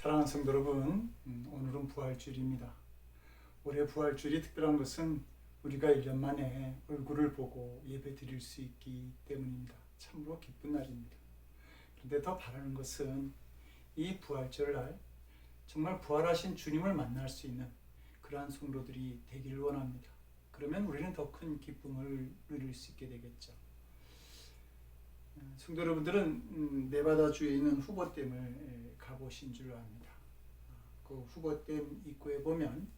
사랑하는 성도 여러분, 오늘은 부활주일입니다. 올해 부활주일이 특별한 것은 우리가 1년 만에 얼굴을 보고 예배 드릴 수 있기 때문입니다. 참으로 기쁜 날입니다. 그런데 더 바라는 것은 이 부활절 날 정말 부활하신 주님을 만날 수 있는 그러한 성도들이 되기를 원합니다. 그러면 우리는 더 큰 기쁨을 누릴 수 있게 되겠죠. 성도 여러분들은 네바다주에 있는 후보댐을 가보신 줄 압니다. 그 후보댐 입구에 보면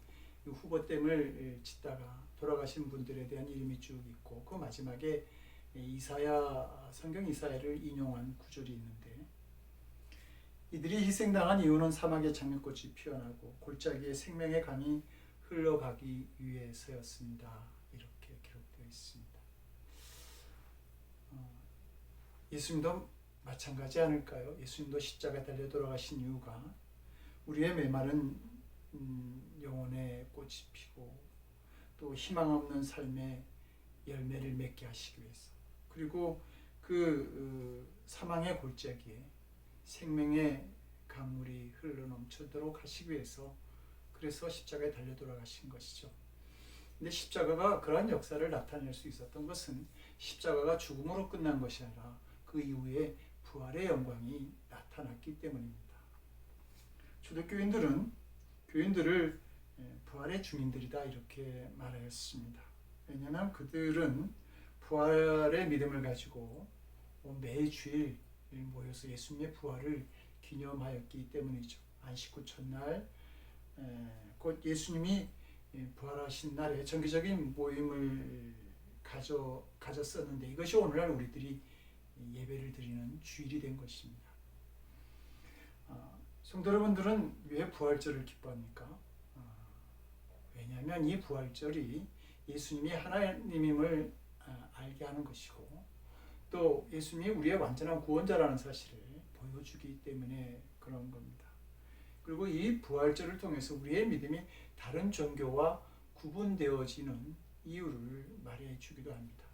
이 후보댐을 짓다가 돌아가신 분들에 대한 이름이 쭉 있고 그 마지막에 성경 이사야를 인용한 구절이 있는데, 이들이 희생당한 이유는 사막에 장미꽃이 피어나고 골짜기에 생명의 강이 흘러가기 위해서였습니다. 이렇게 기록되어 있습니다. 예수님도 마찬가지 않을까요? 예수님도 십자가에 달려 돌아가신 이유가 우리의 메마른 영혼의 꽃이 피고 또 희망 없는 삶의 열매를 맺게 하시기 위해서, 그리고 그 사망의 골짜기에 생명의 강물이 흘러넘치도록 하시기 위해서, 그래서 십자가에 달려 돌아가신 것이죠. 근데 십자가가 그러한 역사를 나타낼 수 있었던 것은 십자가가 죽음으로 끝난 것이 아니라 그 이후에 부활의 영광이 나타났기 때문입니다. 초대교인들은 교인들을 부활의 주민들이다 이렇게 말하였습니다. 왜냐하면 그들은 부활의 믿음을 가지고 매주일 모여서 예수님의 부활을 기념하였기 때문이죠. 안식 후 첫날 곧 예수님이 부활하신 날에 정기적인 모임을 가졌었는데, 이것이 오늘날 우리들이 예배를 드리는 주일이 된 것입니다. 성도 여러분들은 왜 부활절을 기뻐합니까? 왜냐하면 이 부활절이 예수님이 하나님임을 알게 하는 것이고, 또 예수님이 우리의 완전한 구원자라는 사실을 보여주기 때문에 그런 겁니다. 그리고 이 부활절을 통해서 우리의 믿음이 다른 종교와 구분되어지는 이유를 말해 주기도 합니다.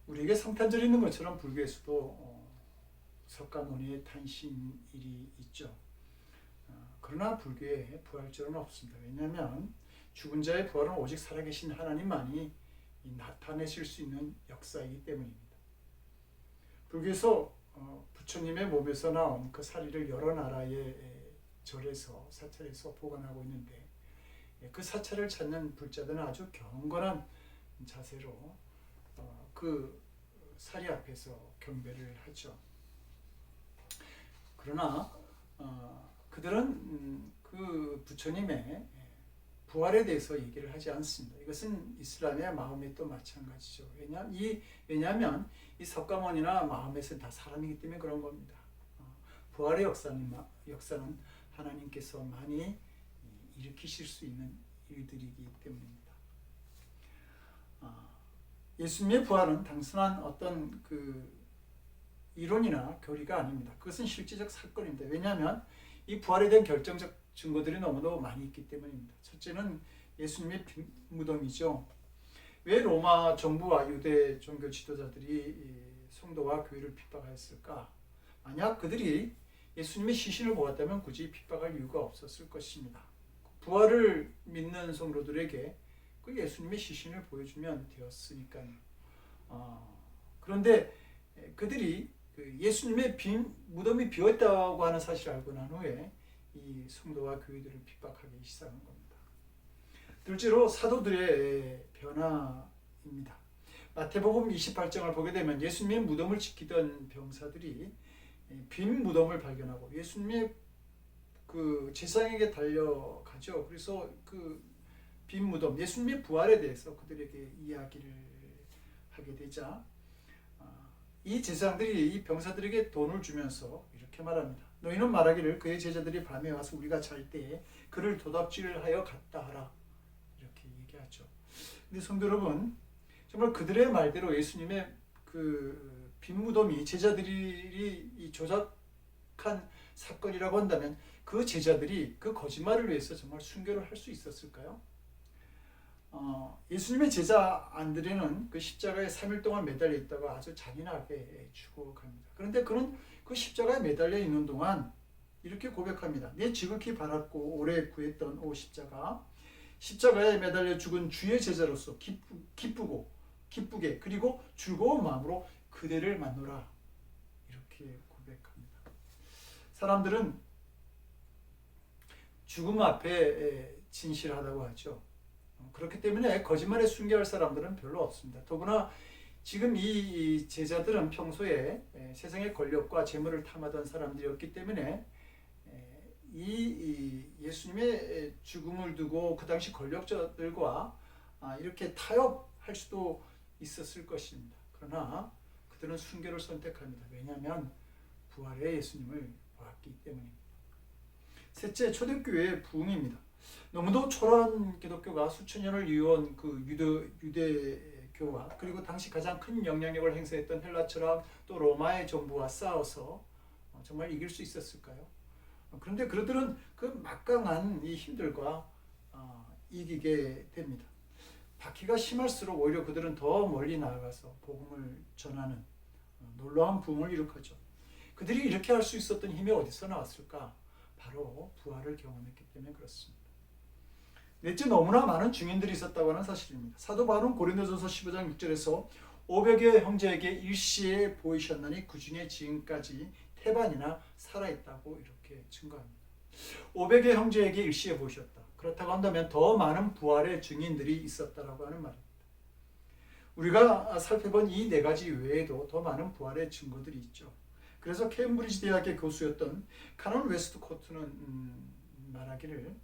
우리에게 성탄절이 있는 것처럼 불교에서도 석가모니의 탄신일이 있죠. 그러나 불교에 부활절은 없습니다. 왜냐하면 죽은 자의 부활은 오직 살아계신 하나님만이 나타내실 수 있는 역사이기 때문입니다. 불교에서 부처님의 몸에서 나온 그 사리를 여러 나라의 절에서 사찰에서 보관하고 있는데, 그 사찰을 찾는 불자들은 아주 경건한 자세로 그 사리 앞에서 경배를 하죠. 그러나 그들은 그 부처님의 부활에 대해서 얘기를 하지 않습니다. 이것은 이슬람의 마음에도 마찬가지죠. 왜냐하면 이 석가모니나 마음에서 다 사람이기 때문에 그런 겁니다. 부활의 역사는 하나님께서만이 일으키실 수 있는 일들이기 때문입니다. 예수님의 부활은 단순한 어떤 그 이론이나 교리가 아닙니다. 그것은 실제적 사건입니다. 왜냐하면 이 부활에 대한 결정적 증거들이 너무도 많이 있기 때문입니다. 첫째는 예수님의 빈 무덤이죠. 왜 로마 정부와 유대 종교 지도자들이 성도와 교회를 핍박하였을까? 만약 그들이 예수님의 시신을 보았다면 굳이 핍박할 이유가 없었을 것입니다. 부활을 믿는 성도들에게 그 예수님의 시신을 보여주면 되었으니까요. 그런데 그들이 예수님의 빈 무덤이 비었다고 하는 사실을 알고 난 후에 이 성도와 교회들을 핍박하기 시작한 겁니다. 둘째로 사도들의 변화입니다. 마태복음 28장을 보게 되면 예수님의 무덤을 지키던 병사들이 빈 무덤을 발견하고 예수님의 그 제사장에게 달려가죠. 그래서 그 빈 무덤, 예수님의 부활에 대해서 그들에게 이야기를 하게 되자 이 제사장들이 이 병사들에게 돈을 주면서 이렇게 말합니다. 너희는 말하기를 그의 제자들이 밤에 와서 우리가 잘 때에 그를 도둑질하여 갔다 하라. 이렇게 얘기하죠. 근데 성도 여러분, 정말 그들의 말대로 예수님의 그 빈 무덤이 제자들이 조작한 사건이라고 한다면 그 제자들이 그 거짓말을 위해서 정말 순교를 할 수 있었을까요? 예수님의 제자 안드레는 그 십자가에 3일 동안 매달려 있다가 아주 잔인하게 죽어갑니다. 그런데 그는 그 십자가에 매달려 있는 동안 이렇게 고백합니다. 내 지극히 바랐고 오래 구했던 오 십자가, 십자가에 매달려 죽은 주의 제자로서 기쁘게 그리고 즐거운 마음으로 그대를 만노라. 이렇게 고백합니다. 사람들은 죽음 앞에 진실하다고 하죠. 그렇기 때문에 거짓말에 순교할 사람들은 별로 없습니다. 더구나 지금 이 제자들은 평소에 세상의 권력과 재물을 탐하던 사람들이었기 때문에 이 예수님의 죽음을 두고 그 당시 권력자들과 이렇게 타협할 수도 있었을 것입니다. 그러나 그들은 순교를 선택합니다. 왜냐하면 부활의 예수님을 보았기 때문입니다. 셋째, 초대교회의 부흥입니다. 너무도 초라한 기독교가 수천 년을 이어온 그 유대교와 그리고 당시 가장 큰 영향력을 행사했던 헬라 철학 또 로마의 정부와 싸워서 정말 이길 수 있었을까요? 그런데 그들은 그 막강한 이 힘들과 이기게 됩니다. 박해가 심할수록 오히려 그들은 더 멀리 나아가서 복음을 전하는 놀라운 부흥을 일으켰죠. 그들이 이렇게 할 수 있었던 힘이 어디서 나왔을까? 바로 부활을 경험했기 때문에 그렇습니다. 넷째, 너무나 많은 증인들이 있었다고 하는 사실입니다. 사도 바울은 고린도전서 15장 6절에서 500여 형제에게 일시에 보이셨나니 그 중에 지금까지 태반이나 살아있다고 이렇게 증거합니다. 500여 형제에게 일시에 보이셨다. 그렇다고 한다면 더 많은 부활의 증인들이 있었다라고 하는 말입니다. 우리가 살펴본 이 네 가지 외에도 더 많은 부활의 증거들이 있죠. 그래서 케임브리지 대학의 교수였던 카논 웨스트코트는 말하기를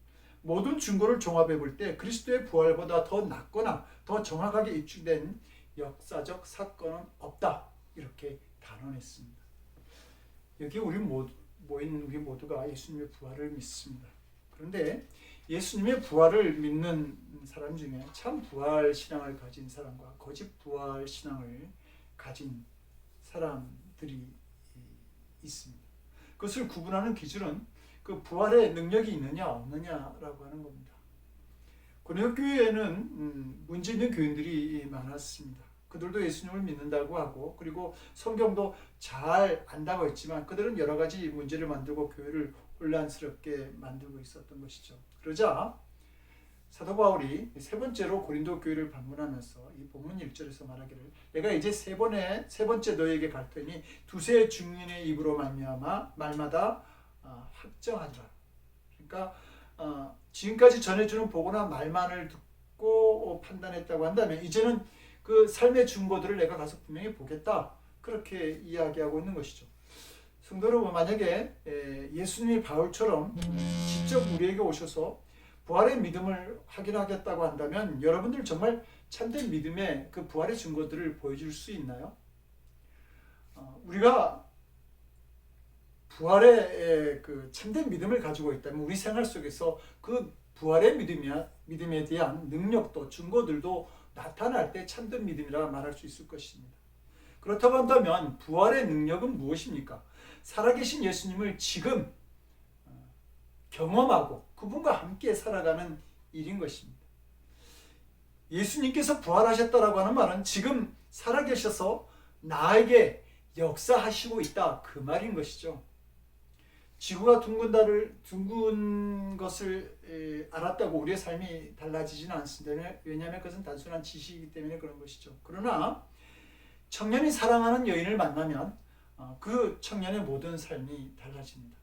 모든 증거를 종합해 볼 때 그리스도의 부활보다 더 낫거나 더 정확하게 입증된 역사적 사건은 없다. 이렇게 단언했습니다. 여기 모인 우리 모두가 예수님의 부활을 믿습니다. 그런데 예수님의 부활을 믿는 사람 중에 참 부활 신앙을 가진 사람과 거짓 부활 신앙을 가진 사람들이 있습니다. 그것을 구분하는 기준은 그 부활의 능력이 있느냐 없느냐라고 하는 겁니다. 고린도 교회에는 문제 있는 교인들이 많았습니다. 그들도 예수님을 믿는다고 하고 그리고 성경도 잘 안다고 했지만 그들은 여러 가지 문제를 만들고 교회를 혼란스럽게 만들고 있었던 것이죠. 그러자 사도 바울이 세 번째로 고린도 교회를 방문하면서 이 본문 1절에서 말하기를 내가 이제 세 번째 너에게 갈 테니 두세 증인의 입으로 말마다 확정하리라. 그러니까 지금까지 전해주는 보고나 말만을 듣고 판단했다고 한다면 이제는 그 삶의 증거들을 내가 가서 분명히 보겠다. 그렇게 이야기하고 있는 것이죠. 성도 여러분, 만약에 예수님이 바울처럼 직접 우리에게 오셔서 부활의 믿음을 확인하겠다고 한다면 여러분들 정말 참된 믿음의 그 부활의 증거들을 보여줄 수 있나요? 우리가 부활의 그 참된 믿음을 가지고 있다면 우리 생활 속에서 그 부활의 믿음에 대한 능력도 증거들도 나타날 때 참된 믿음이라 말할 수 있을 것입니다. 그렇다고 한다면 부활의 능력은 무엇입니까? 살아계신 예수님을 지금 경험하고 그분과 함께 살아가는 일인 것입니다. 예수님께서 부활하셨다라고 하는 말은 지금 살아계셔서 나에게 역사하시고 있다 그 말인 것이죠. 지구가 둥근 것을 알았다고 우리의 삶이 달라지지는 않습니다. 왜냐하면 그것은 단순한 지식이기 때문에 그런 것이죠. 그러나 청년이 사랑하는 여인을 만나면 그 청년의 모든 삶이 달라집니다.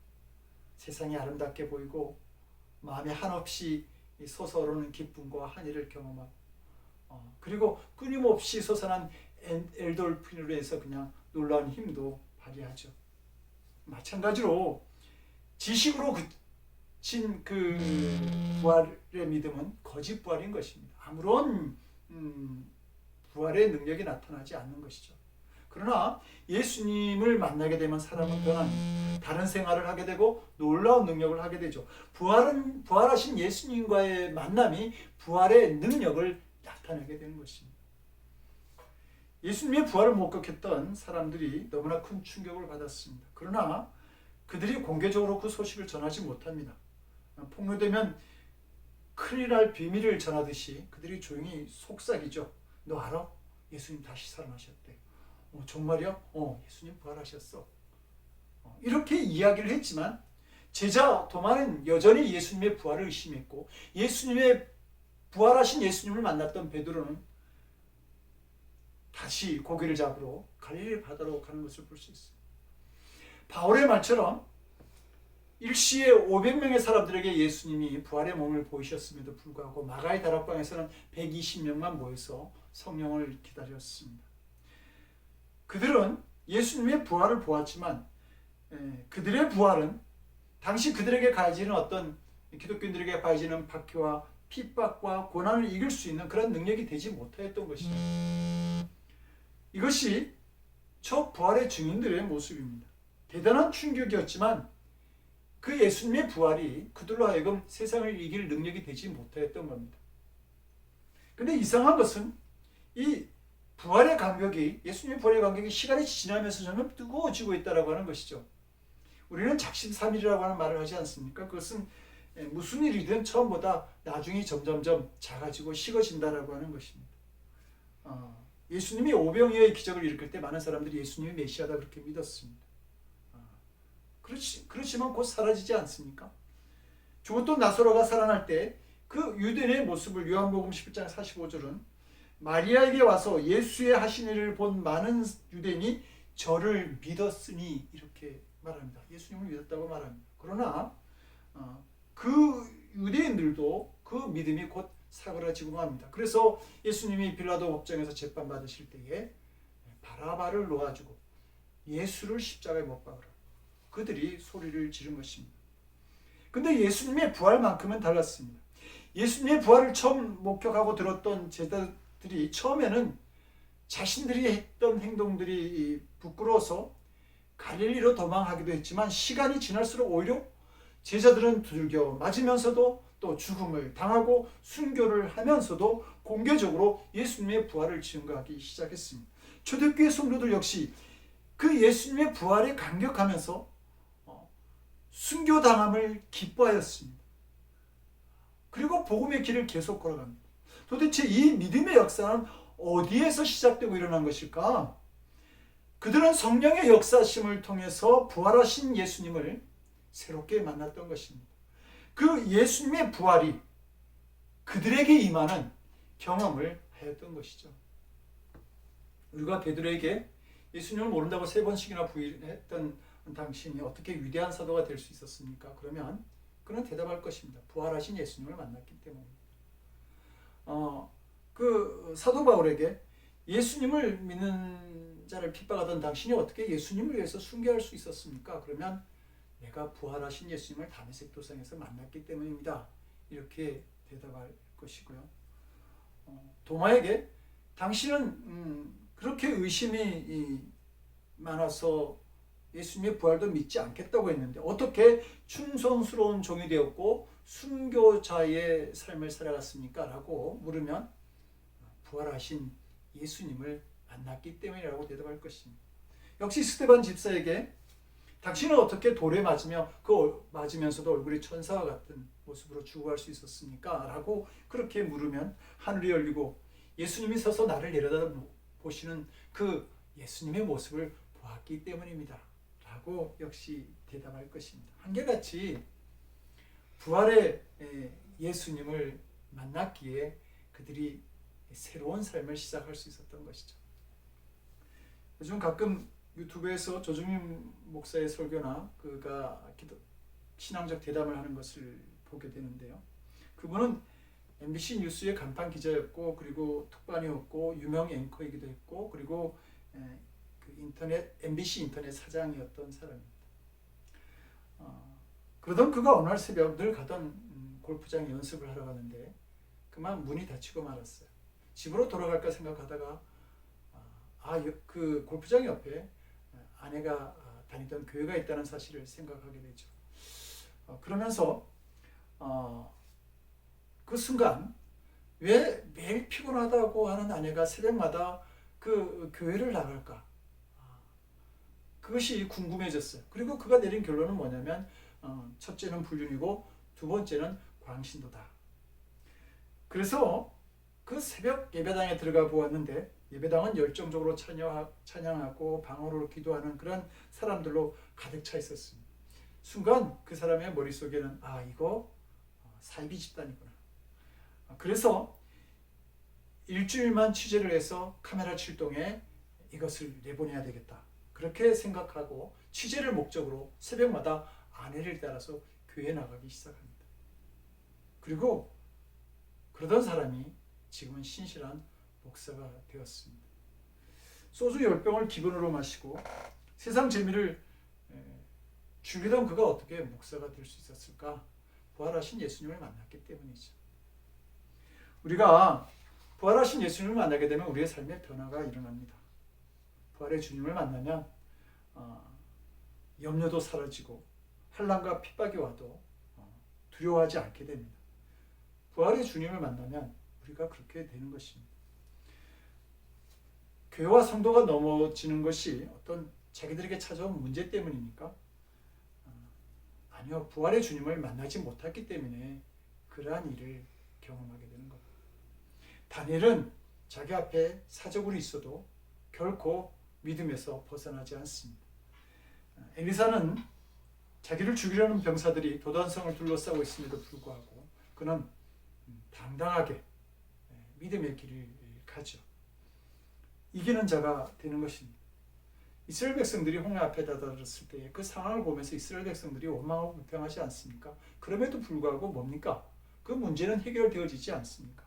세상이 아름답게 보이고 마음에 한없이 솟아오르는 기쁨과 한의를 경험하고 그리고 끊임없이 솟아난 엔돌핀으로 해서 그냥 놀라운 힘도 발휘하죠. 마찬가지로 지식으로 그친 그 부활의 믿음은 거짓 부활인 것입니다. 아무런 부활의 능력이 나타나지 않는 것이죠. 그러나 예수님을 만나게 되면 사람은 변합니다. 다른 생활을 하게 되고 놀라운 능력을 하게 되죠. 부활하신 예수님과의 만남이 부활의 능력을 나타내게 되는 것입니다. 예수님의 부활을 목격했던 사람들이 너무나 큰 충격을 받았습니다. 그러나 그들이 공개적으로 그 소식을 전하지 못합니다. 폭로되면 큰일 날 비밀을 전하듯이 그들이 조용히 속삭이죠. 너 알아? 예수님 다시 살아나셨대. 정말이야? 예수님 부활하셨어. 이렇게 이야기를 했지만 제자 도마는 여전히 예수님의 부활을 의심했고 예수님의 부활하신 예수님을 만났던 베드로는 다시 고기를 잡으러 갈릴리 바다로 가는 것을 볼 수 있어요. 바울의 말처럼 일시에 500명의 사람들에게 예수님이 부활의 몸을 보이셨음에도 불구하고 마가의 다락방에서는 120명만 모여서 성령을 기다렸습니다. 그들은 예수님의 부활을 보았지만 그들의 부활은 당시 그들에게 가해지는 어떤 기독교인들에게 가해지는 박해와 핍박과 고난을 이길 수 있는 그런 능력이 되지 못하였던 것이죠. 이것이 첫 부활의 증인들의 모습입니다. 대단한 충격이었지만 그 예수님의 부활이 그들로 하여금 세상을 이길 능력이 되지 못하였던 겁니다. 그런데 이상한 것은 이 부활의 간격이 예수님의 부활의 간격이 시간이 지나면서 점점 뜨거워지고 있다고 하는 것이죠. 우리는 작심삼일이라고 하는 말을 하지 않습니까? 그것은 무슨 일이든 처음보다 나중에 점점점 작아지고 식어진다라고 하는 것입니다. 예수님이 오병이어의 기적을 일으킬 때 많은 사람들이 예수님이 메시아다 그렇게 믿었습니다. 그렇지만 곧 사라지지 않습니까? 죽었던 나사로가 살아날 때 그 유대인의 모습을 요한복음 11장 45절은 마리아에게 와서 예수의 하신 일을 본 많은 유대인이 저를 믿었으니 이렇게 말합니다. 예수님을 믿었다고 말합니다. 그러나 그 유대인들도 그 믿음이 곧 사그라지고 맙니다. 그래서 예수님이 빌라도 법정에서 재판 받으실 때에 바라바를 놓아주고 예수를 십자가에 못 박으라 그들이 소리를 지른 것입니다. 근데 예수님의 부활만큼은 달랐습니다. 예수님의 부활을 처음 목격하고 들었던 제자들이 처음에는 자신들이 했던 행동들이 부끄러워서 갈릴리로 도망하기도 했지만 시간이 지날수록 오히려 제자들은 두들겨 맞으면서도 또 죽음을 당하고 순교를 하면서도 공개적으로 예수님의 부활을 증거하기 시작했습니다. 초대교회 성도들 역시 그 예수님의 부활에 감격하면서 순교당함을 기뻐하였습니다. 그리고 복음의 길을 계속 걸어갑니다. 도대체 이 믿음의 역사는 어디에서 시작되고 일어난 것일까? 그들은 성령의 역사심을 통해서 부활하신 예수님을 새롭게 만났던 것입니다. 그 예수님의 부활이 그들에게 임하는 경험을 하였던 것이죠. 우리가 베드로에게 예수님을 모른다고 3번씩이나 부인했던 당신이 어떻게 위대한 사도가 될 수 있었습니까? 그러면 그는 대답할 것입니다. 부활하신 예수님을 만났기 때문입니다. 그 사도 바울에게 예수님을 믿는 자를 핍박하던 당신이 어떻게 예수님을 위해서 순교할 수 있었습니까? 그러면 내가 부활하신 예수님을 다메섹 도상에서 만났기 때문입니다. 이렇게 대답할 것이고요. 도마에게 당신은 그렇게 의심이 많아서 예수님의 부활도 믿지 않겠다고 했는데 어떻게 충성스러운 종이 되었고 순교자의 삶을 살아갔습니까? 라고 물으면 부활하신 예수님을 만났기 때문이라고 대답할 것입니다. 역시 스데반 집사에게 당신은 어떻게 돌에 맞으면서도 얼굴이 천사와 같은 모습으로 죽어갈 수 있었습니까? 라고 그렇게 물으면 하늘이 열리고 예수님이 서서 나를 내려다보시는 그 예수님의 모습을 보았기 때문입니다. 라고 역시 대답할 것입니다. 한결같이 부활의 예수님을 만났기에 그들이 새로운 삶을 시작할 수 있었던 것이죠. 요즘 가끔 유튜브에서 조중민 목사의 설교나 그가 신앙적 대담을 하는 것을 보게 되는데요. 그분은 MBC 뉴스의 간판 기자였고 그리고 특파원이었고 유명 앵커이기도 했고 그리고 MBC 인터넷 사장이었던 사람입니다. 그러던 그가 어느 날 새벽 늘 가던 골프장 연습을 하러 가는데 그만 문이 닫히고 말았어요. 집으로 돌아갈까 생각하다가 그 골프장 옆에 아내가 다니던 교회가 있다는 사실을 생각하게 되죠. 그러면서 그 순간 왜 매일 피곤하다고 하는 아내가 새벽마다 그 교회를 나갈까? 그것이 궁금해졌어요. 그리고 그가 내린 결론은 뭐냐면 첫째는 불륜이고 두 번째는 광신도다. 그래서 그 새벽 예배당에 들어가 보았는데 예배당은 열정적으로 찬양하고 방언으로 기도하는 그런 사람들로 가득 차 있었습니다. 순간 그 사람의 머릿속에는 이거 사이비 집단이구나. 그래서 일주일만 취재를 해서 카메라 출동에 이것을 내보내야 되겠다. 그렇게 생각하고 취재를 목적으로 새벽마다 아내를 따라서 교회에 나가기 시작합니다. 그리고 그러던 사람이 지금은 신실한 목사가 되었습니다. 소주 10병을 기본으로 마시고 세상 재미를 즐기던 그가 어떻게 목사가 될 수 있었을까? 부활하신 예수님을 만났기 때문이죠. 우리가 부활하신 예수님을 만나게 되면 우리의 삶에 변화가 일어납니다. 부활의 주님을 만나면 염려도 사라지고 환난과 핍박이 와도 두려워하지 않게 됩니다. 부활의 주님을 만나면 우리가 그렇게 되는 것입니다. 교회와 성도가 넘어지는 것이 어떤 자기들에게 찾아온 문제 때문입니까? 아니요. 부활의 주님을 만나지 못했기 때문에 그러한 일을 경험하게 되는 겁니다. 다니엘은 자기 앞에 사적으로 있어도 결코 믿음에서 벗어나지 않습니다. 엘리사는 자기를 죽이려는 병사들이 도단성을 둘러싸고 있음에도 불구하고 그는 당당하게 믿음의 길을 가죠. 이기는 자가 되는 것입니다. 이스라엘 백성들이 홍해 앞에 다다랐을 때 그 상황을 보면서 이스라엘 백성들이 원망하고 불평하지 않습니까? 그럼에도 불구하고 뭡니까? 그 문제는 해결되어지지 않습니까?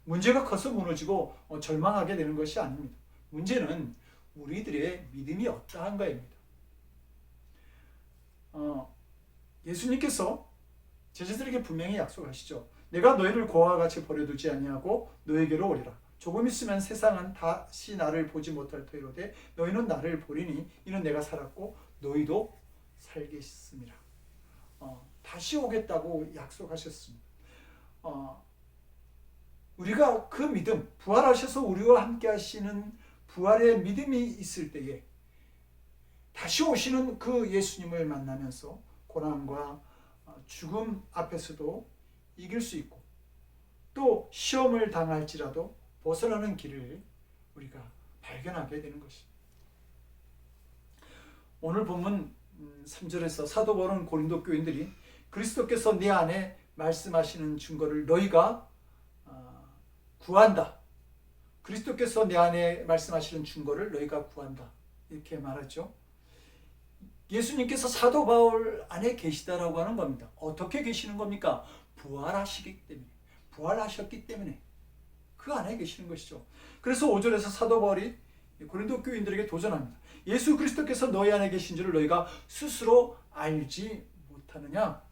문제가 커서 무너지고 절망하게 되는 것이 아닙니다. 문제는 우리들의 믿음이 어떠한가입니다. 예수님께서 제자들에게 분명히 약속하시죠. 내가 너희를 고아와 같이 버려두지 아니하고 너에게로 오리라. 조금 있으면 세상은 다시 나를 보지 못할 터이로되 너희는 나를 보리니 이는 내가 살았고 너희도 살겠음이라. 다시 오겠다고 약속하셨습니다. 우리가 그 믿음, 부활하셔서 우리와 함께 하시는 부활의 믿음이 있을 때에 다시 오시는 그 예수님을 만나면서 고난과 죽음 앞에서도 이길 수 있고 또 시험을 당할지라도 벗어나는 길을 우리가 발견하게 되는 것입니다. 오늘 본문 3절에서 사도 바울은 고린도 교인들이 그리스도께서 내 안에 말씀하시는 증거를 너희가 구한다. 그리스도께서 내 안에 말씀하시는 증거를 너희가 구한다. 이렇게 말하죠. 예수님께서 사도 바울 안에 계시다라고 하는 겁니다. 어떻게 계시는 겁니까? 부활하시기 때문에, 부활하셨기 때문에 그 안에 계시는 것이죠. 그래서 5절에서 사도 바울이 고린도 교인들에게 도전합니다. 예수 그리스도께서 너희 안에 계신 줄을 너희가 스스로 알지 못하느냐?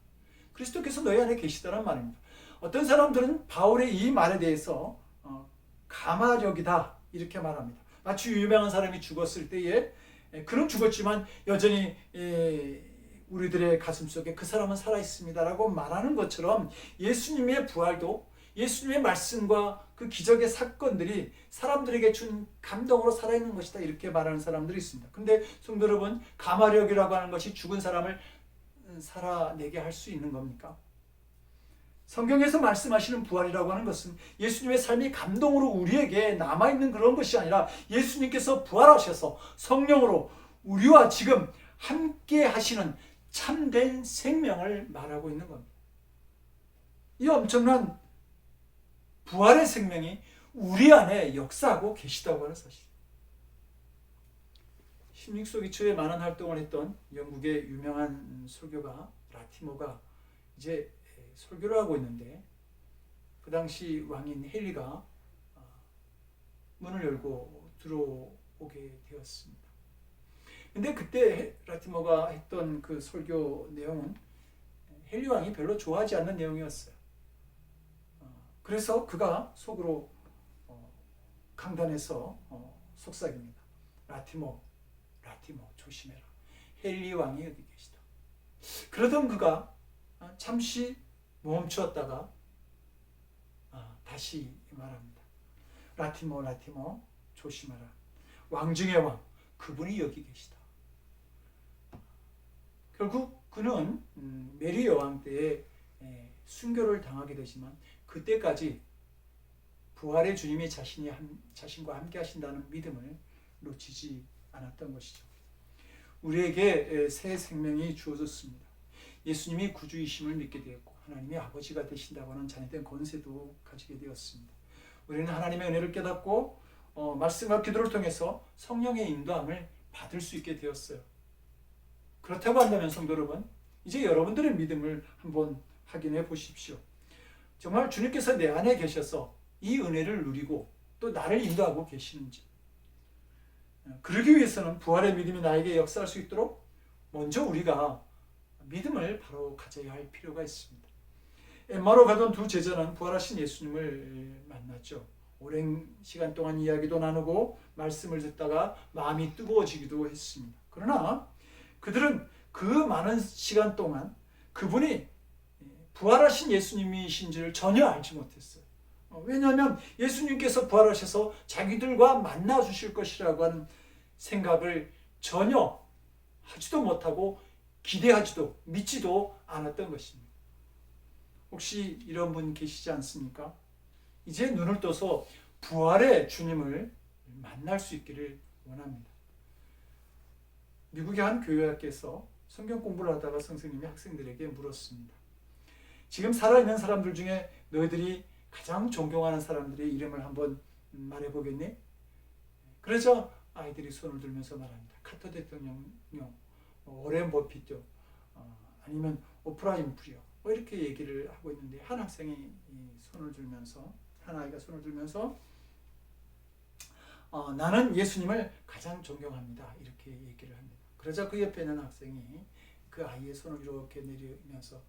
그리스도께서 너희 안에 계시다는 말입니다. 어떤 사람들은 바울의 이 말에 대해서 가마력이다 이렇게 말합니다. 마치 유명한 사람이 죽었을 때에 그는 죽었지만 여전히 우리들의 가슴속에 그 사람은 살아있습니다라고 말하는 것처럼 예수님의 부활도 예수님의 말씀과 그 기적의 사건들이 사람들에게 준 감동으로 살아있는 것이다 이렇게 말하는 사람들이 있습니다. 근데 성도 여러분, 가마력이라고 하는 것이 죽은 사람을 살아내게 할 수 있는 겁니까? 성경에서 말씀하시는 부활이라고 하는 것은 예수님의 삶이 감동으로 우리에게 남아있는 그런 것이 아니라 예수님께서 부활하셔서 성령으로 우리와 지금 함께 하시는 참된 생명을 말하고 있는 겁니다. 이 엄청난 부활의 생명이 우리 안에 역사하고 계시다고 하는 사실. 16세기 초에 많은 활동을 했던 영국의 유명한 설교가 라티모가 이제 설교를 하고 있는데 그 당시 왕인 헨리가 문을 열고 들어오게 되었습니다. 근데 그때 라티모가 했던 그 설교 내용은 헨리 왕이 별로 좋아하지 않는 내용이었어요. 그래서 그가 속으로 강단에서 속삭입니다. 라티모 조심해라. 헨리 왕이 여기 계시다. 그러던 그가 잠시 멈추었다가 다시 말합니다. 라티모 조심하라. 왕 중의 왕, 그분이 여기 계시다. 결국 그는 메리 여왕 때에 순교를 당하게 되지만 그때까지 부활의 주님이 자신과 함께 하신다는 믿음을 놓치지 않았던 것이죠. 우리에게 새 생명이 주어졌습니다. 예수님이 구주이심을 믿게 되었고 하나님이 아버지가 되신다고 하는 자녀된 권세도 가지게 되었습니다. 우리는 하나님의 은혜를 깨닫고 말씀과 기도를 통해서 성령의 인도함을 받을 수 있게 되었어요. 그렇다고 한다면 성도 여러분, 이제 여러분들의 믿음을 한번 확인해 보십시오. 정말 주님께서 내 안에 계셔서 이 은혜를 누리고 또 나를 인도하고 계시는지. 그러기 위해서는 부활의 믿음이 나에게 역사할 수 있도록 먼저 우리가 믿음을 바로 가져야 할 필요가 있습니다. 엠마오로 가던 두 제자는 부활하신 예수님을 만났죠. 오랜 시간 동안 이야기도 나누고 말씀을 듣다가 마음이 뜨거워지기도 했습니다. 그러나 그들은 그 많은 시간 동안 그분이 부활하신 예수님이신지를 전혀 알지 못했어요. 왜냐하면 예수님께서 부활하셔서 자기들과 만나 주실 것이라고 하는 생각을 전혀 하지도 못하고 기대하지도 믿지도 않았던 것입니다. 혹시 이런 분 계시지 않습니까? 이제 눈을 떠서 부활의 주님을 만날 수 있기를 원합니다. 미국의 한 교회학교에서 성경 공부를 하다가 선생님이 학생들에게 물었습니다. 지금 살아있는 사람들 중에 너희들이 가장 존경하는 사람들의 이름을 한번 말해보겠니? 그러자 아이들이 손을 들면서 말합니다. 카터 대통령요, 워렌 버핏요, 아니면 오프라 윈프리요, 이렇게 얘기를 하고 있는데 한 학생이 손을 들면서, 한 아이가 손을 들면서 나는 예수님을 가장 존경합니다, 이렇게 얘기를 합니다. 그러자 그 옆에 있는 학생이 그 아이의 손을 이렇게 내리면서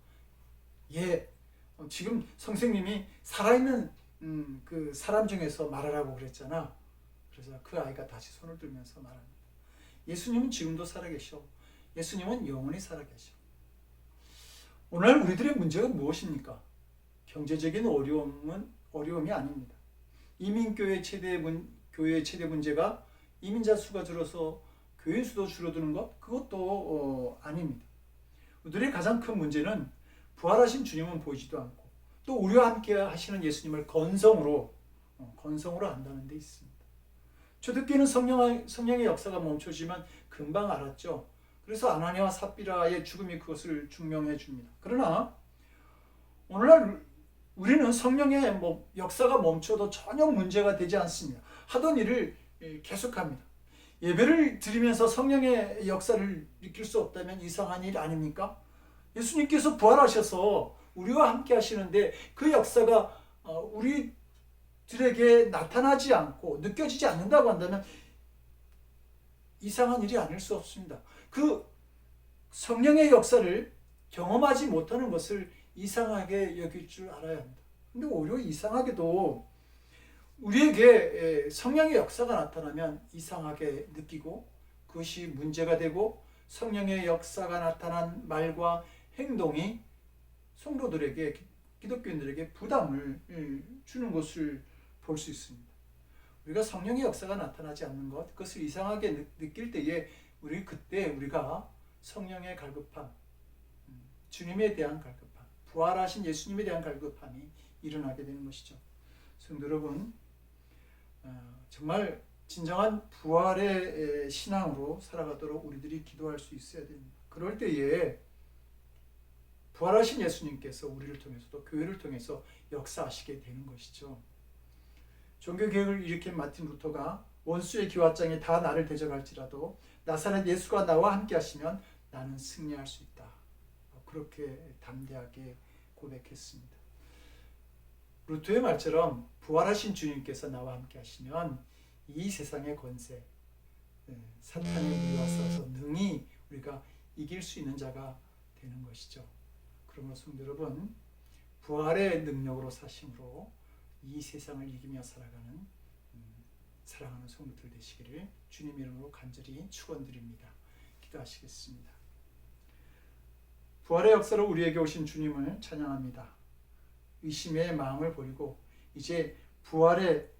지금 선생님이 살아있는 그 사람 중에서 말하라고 그랬잖아. 그래서 그 아이가 다시 손을 들면서 말합니다. 예수님은 지금도 살아계셔. 예수님은 영원히 살아계셔. 오늘 우리들의 문제가 무엇입니까? 경제적인 어려움이 아닙니다. 이민교회의 최대 문제가 이민자 수가 줄어서 교인 수도 줄어드는 것? 그것도 아닙니다. 우리들의 가장 큰 문제는 부활하신 주님은 보이지도 않고 또 우리와 함께 하시는 예수님을 건성으로 한다는 데 있습니다. 초대교회는 성령의 역사가 멈춰지만 금방 알았죠. 그래서 아나니아와 삽비라의 죽음이 그것을 증명해 줍니다. 그러나 오늘날 우리는 성령의 역사가 멈춰도 전혀 문제가 되지 않습니다. 하던 일을 계속합니다. 예배를 드리면서 성령의 역사를 느낄 수 없다면 이상한 일 아닙니까? 예수님께서 부활하셔서 우리와 함께 하시는데 그 역사가 우리들에게 나타나지 않고 느껴지지 않는다고 한다면 이상한 일이 아닐 수 없습니다. 그 성령의 역사를 경험하지 못하는 것을 이상하게 여길 줄 알아야 합니다. 근데 오히려 이상하게도 우리에게 성령의 역사가 나타나면 이상하게 느끼고 그것이 문제가 되고 성령의 역사가 나타난 말과 행동이 성도들에게, 기독교인들에게 부담을 주는 것을 볼 수 있습니다. 우리가 성령의 역사가 나타나지 않는 것, 그것을 이상하게 느낄 때에 그때 우리가 성령의 갈급함, 주님에 대한 갈급함, 부활하신 예수님에 대한 갈급함이 일어나게 되는 것이죠. 성도 여러분, 정말 진정한 부활의 신앙으로 살아가도록 우리들이 기도할 수 있어야 됩니다. 그럴 때에 부활하신 예수님께서 우리를 통해서 또 교회를 통해서 역사하시게 되는 것이죠. 종교개혁을 일으킨 마틴 루터가 원수의 기와장이 다 나를 대적할지라도 나사렛 예수가 나와 함께 하시면 나는 승리할 수 있다. 그렇게 담대하게 고백했습니다. 루터의 말처럼 부활하신 주님께서 나와 함께 하시면 이 세상의 권세, 사탄의 무리와 싸워서 능히 우리가 이길 수 있는 자가 되는 것이죠. 그러므로 성도 여러분, 부활의 능력으로 사심으로 이 세상을 이기며 살아가는 사랑하는 성도들 되시기를 주님 이름으로 간절히 축원드립니다. 기도하시겠습니다. 부활의 역사로 우리에게 오신 주님을 찬양합니다. 의심의 마음을 버리고 이제 부활의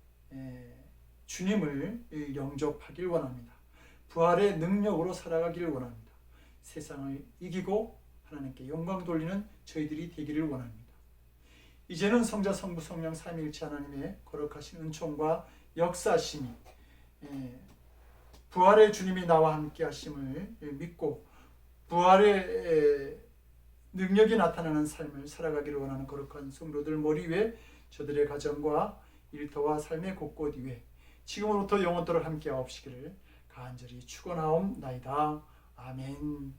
주님을 영접하길 원합니다. 부활의 능력으로 살아가기를 원합니다. 세상을 이기고 하나님께 영광 돌리는 저희들이 되기를 원합니다. 이제는 성자, 성부, 성령 삼위일체 하나님의 거룩하신 은총과 역사하심이 부활의 주님이 나와 함께 하심을 믿고 부활의 능력이 나타나는 삶을 살아가기를 원하는 거룩한 성도들 머리 위에 저들의 가정과 일터와 삶의 곳곳 위에 지금으로부터 영원토록 함께 하옵시기를 간절히 축원하옵나이다. 아멘.